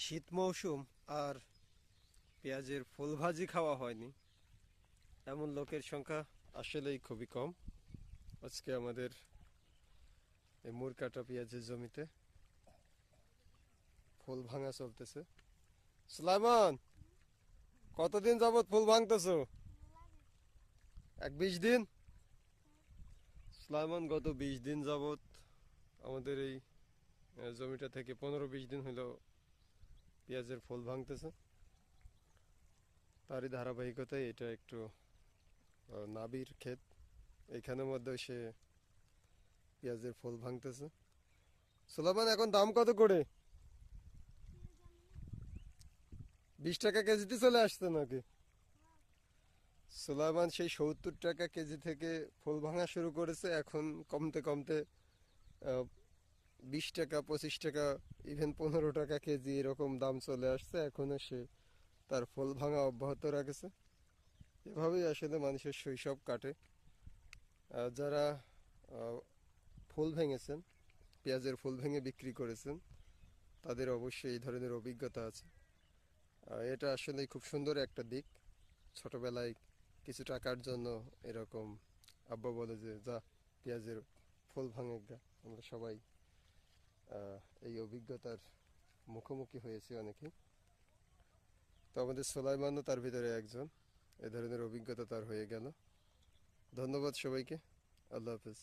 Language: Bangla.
শীত মৌসুম আর পেঁয়াজের ফুল ভাজি খাওয়া হয়নি এমন লোকের সংখ্যা আসলেই খুবই কম। আজকে আমাদের এই মুরকাটা পেঁয়াজের জমিতে ফুল ভাঙা চলতেছে। সুলাইমান, কতদিন যাবত ফুল ভাঙতেছো? 20 দিন। সুলাইমান গত 20 দিন যাবত আমাদের এই জমিটা থেকে 15-20 দিন হলো পেঁয়াজের ফুল ভাঙতেছে। তারই ধারাবাহিকতায় এটা একটু নাবির ক্ষেত, এখানের মধ্যে সে পেঁয়াজের ফুল ভাঙতেছে। সুলাইমান, এখন দাম কত করে? 20 টাকা কেজিতে চলে আসছে নাকি? সুলাইমান সেই 70 টাকা কেজি থেকে ফুল ভাঙা শুরু করেছে, এখন কমতে কমতে 20 টাকা, 25 টাকা, ইভেন 15 টাকা কেজি এরকম দাম চলে আসছে। এখনো সে তার ফুল ভাঙা অব্যাহত রাখেছে। এভাবেই আসলে মানুষের শৈশব কাটে। যারা আহ, ফুল ভেঙেছেন, পেঁয়াজের ফুল ভেঙে বিক্রি করেছেন, তাদের অবশ্যই এই ধরনের অভিজ্ঞতা আছে। এটা আসলে খুব সুন্দর একটা দিক। ছোটবেলায় কিছু টাকার জন্য এরকম আব্বা বলে যে যা পেঁয়াজের ফুল ভাঙে গা। আমরা সবাই আহ, এই অভিজ্ঞতার মুখোমুখি হয়েছি অনেকে। তো আমাদের সোলাইমানও তার ভিতরে একজন। এ ধরনের অভিজ্ঞতা তার হয়ে গেল। ধন্যবাদ সবাইকে। আল্লাহ হাফেজ।